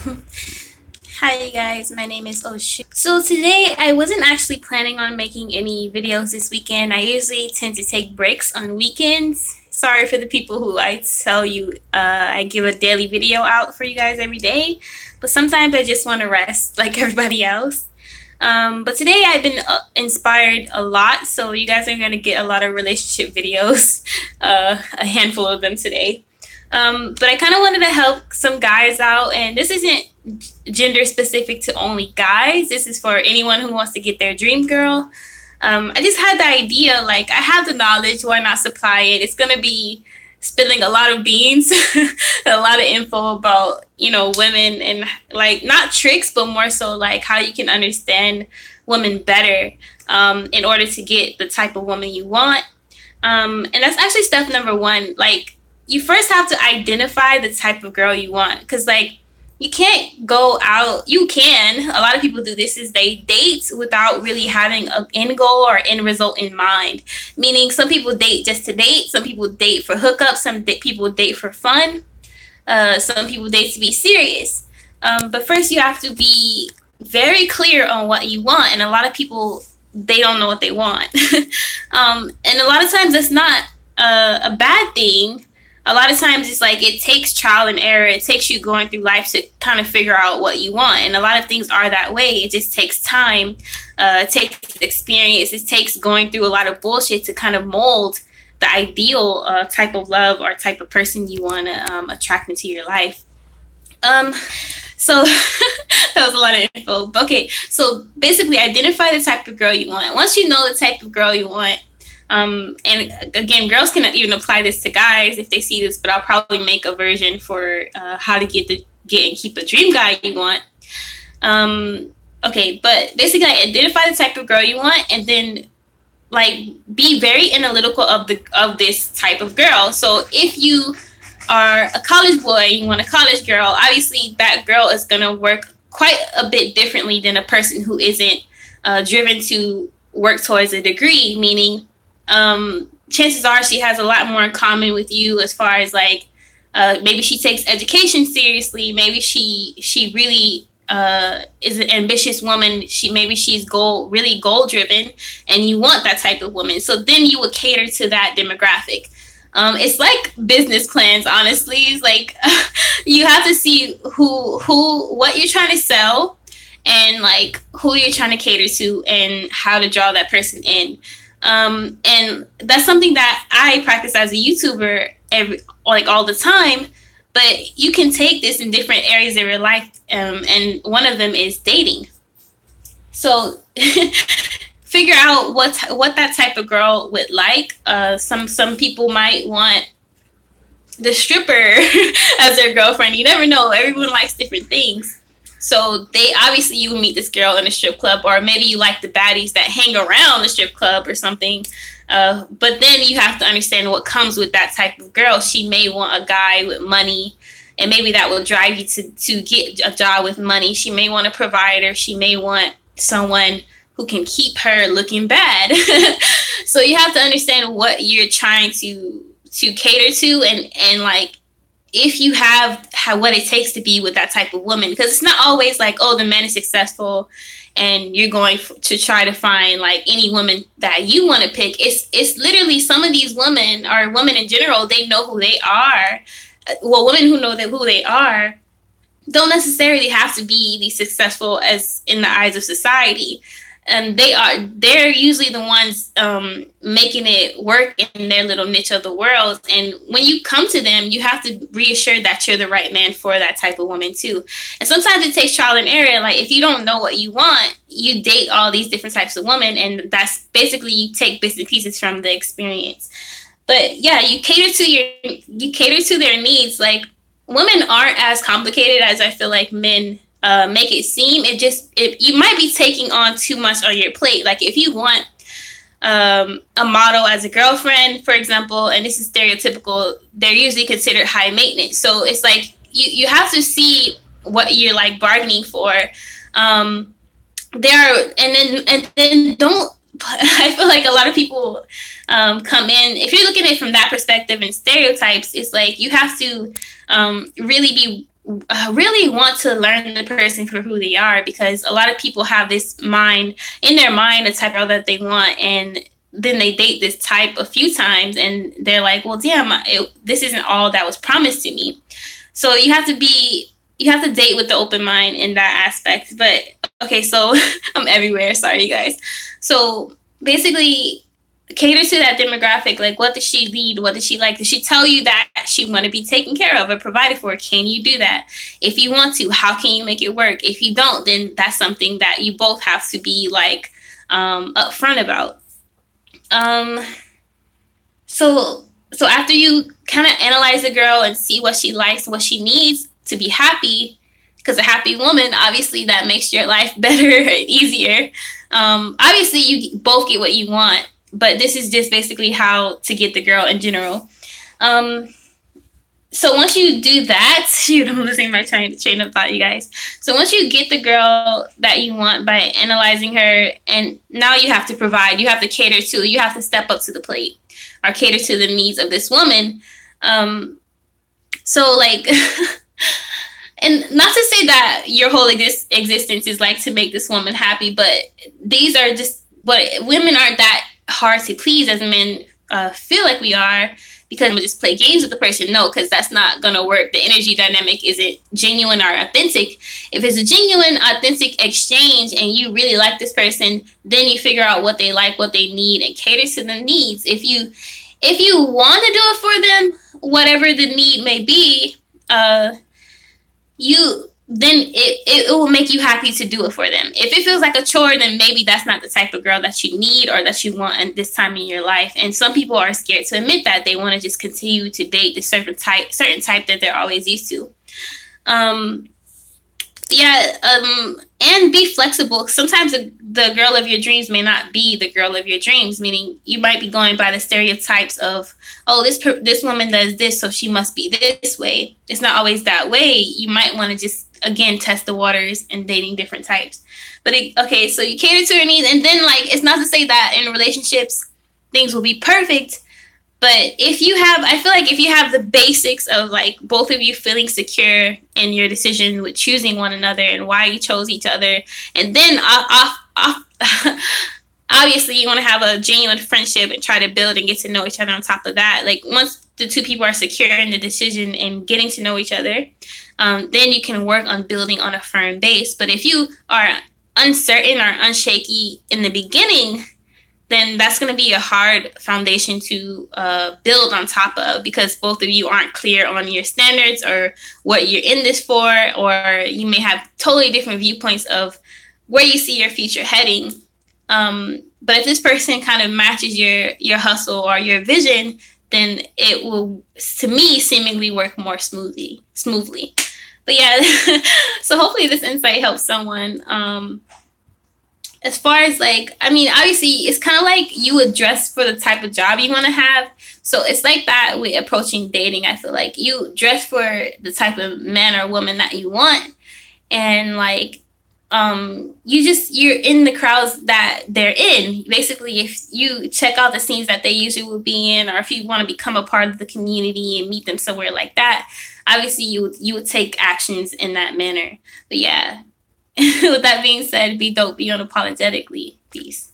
Hi you guys, my name is Oshu. So today I wasn't actually planning on making any videos this weekend. I usually tend to take breaks on weekends. Sorry for the people who I tell you I give a daily video out for you guys every day, but sometimes I just want to rest like everybody else. But today I've been inspired a lot, so you guys are going to get a lot of relationship videos, a handful of them today. But I kind of wanted to help some guys out, and this isn't gender specific to only guys. This is for anyone who wants to get their dream girl. I just had the idea, like, I have the knowledge, why not supply it? It's going to be spilling a lot of beans, a lot of info about, women and like not tricks, but more so like how you can understand women better in order to get the type of woman you want. And that's actually step number one. Like, you first have to identify the type of girl you want. Because, like, you can't go out. You can. A lot of people do this is they date without really having an end goal or end result in mind. Meaning some people date just to date. Some people date for hookups. People date for fun. Some people date to be serious. But first you have to be very clear on what you want. And a lot of people, they don't know what they want. And a lot of times that's not a bad thing. A lot of times it's like it takes trial and error. It takes you going through life to kind of figure out what you want. And a lot of things are that way. It just takes time. It takes experience. It takes going through a lot of bullshit to kind of mold the ideal type of love or type of person you want to attract into your life. So that was a lot of info. Okay, so basically identify the type of girl you want. Once you know the type of girl you want, and again, girls can even apply this to guys if they see this, but I'll probably make a version for how to get and keep a dream guy you want. Okay, but basically identify the type of girl you want, and then like be very analytical of this type of girl. So if you are a college boy, you want a college girl, obviously that girl is gonna work quite a bit differently than a person who isn't driven to work towards a degree, meaning chances are she has a lot more in common with you as far as like maybe she takes education seriously, maybe she really is an ambitious woman, she's really goal driven, and you want that type of woman, so then you would cater to that demographic. It's like business plans, honestly. It's like you have to see what you're trying to sell, and like who you're trying to cater to, and how to draw that person in. And that's something that I practice as a YouTuber all the time. But you can take this in different areas of your life, and one of them is dating. So figure out what that type of girl would like. Some people might want the stripper as their girlfriend. You never know. Everyone likes different things. So you meet this girl in a strip club, or maybe you like the baddies that hang around the strip club or something. But then you have to understand what comes with that type of girl. She may want a guy with money, and maybe that will drive you to get a job with money. She may want a provider. She may want someone who can keep her looking bad. So you have to understand what you're trying to cater to, and like if you have what it takes to be with that type of woman, because it's not always like, oh, the man is successful and you're going to try to find like any woman that you want to pick. It's literally some of these women, or women in general, they know who they are. Well, women who know who they are don't necessarily have to be successful as in the eyes of society. And they're usually the ones making it work in their little niche of the world. And when you come to them, you have to reassure that you're the right man for that type of woman too. And sometimes it takes trial and error. Like if you don't know what you want, you date all these different types of women, and that's basically you take bits and pieces from the experience. But yeah, you cater to their needs. Like women aren't as complicated as I feel like men make it seem. You might be taking on too much on your plate. Like if you want a model as a girlfriend, for example, and this is stereotypical, they're usually considered high maintenance. So it's like you have to see what you're like bargaining for. And then don't. I feel like a lot of people come in. If you're looking at it from that perspective and stereotypes, it's like you have to really be really want to learn the person for who they are, because a lot of people have this mind in their mind, the type of girl that they want, and then they date this type a few times and they're like, well, damn, this isn't all that was promised to me. So you have to date with the open mind in that aspect. But okay, so I'm everywhere. Sorry, guys. So basically, cater to that demographic. Like, what does she lead? What does she like? Does she tell you that she want to be taken care of or provided for? Can you do that? If you want to, how can you make it work? If you don't, then that's something that you both have to be like upfront about. So after you kind of analyze the girl and see what she likes, what she needs to be happy, because a happy woman, obviously, that makes your life better and easier. Obviously, you both get what you want, but this is just basically how to get the girl in general. So once you do that, shoot, I'm losing my train of thought, you guys. So once you get the girl that you want by analyzing her, and now you have to provide, you have to cater to, you have to step up to the plate or cater to the needs of this woman. So like, and not to say that your whole existence is like to make this woman happy, but these are just, but women aren't that hard to please as men feel like we are, because we just play games with the person. No, because that's not going to work. The energy dynamic isn't genuine or authentic. If it's a genuine, authentic exchange and you really like this person, then you figure out what they like, what they need, and cater to the needs. If you want to do it for them, whatever the need may be, it will make you happy to do it for them. If it feels like a chore, then maybe that's not the type of girl that you need or that you want at this time in your life. And some people are scared to admit that. They want to just continue to date the certain type that they're always used to. And be flexible. Sometimes the girl of your dreams may not be the girl of your dreams, meaning you might be going by the stereotypes of, oh, this woman does this, so she must be this way. It's not always that way. You might want to just, again, test the waters and dating different types. But so you cater to her needs, and then like, it's not to say that in relationships things will be perfect. But I feel like if you have the basics of like both of you feeling secure in your decision with choosing one another and why you chose each other, and then obviously you want to have a genuine friendship and try to build and get to know each other on top of that. Like once the two people are secure in the decision and getting to know each other, then you can work on building on a firm base. But if you are uncertain or unshaky in the beginning, then that's going to be a hard foundation to build on top of, because both of you aren't clear on your standards or what you're in this for, or you may have totally different viewpoints of where you see your future heading. But if this person kind of matches your hustle or your vision, then it will, to me, seemingly work more smoothly. But yeah, so hopefully this insight helps someone. As far as like, I mean, obviously it's kind of like you would dress for the type of job you want to have. So it's like that with approaching dating. I feel like you dress for the type of man or woman that you want. And like, you're in the crowds that they're in. Basically, if you check out the scenes that they usually will be in, or if you want to become a part of the community and meet them somewhere like that, obviously you would take actions in that manner. But yeah. With that being said, be dope, be unapologetically. Peace.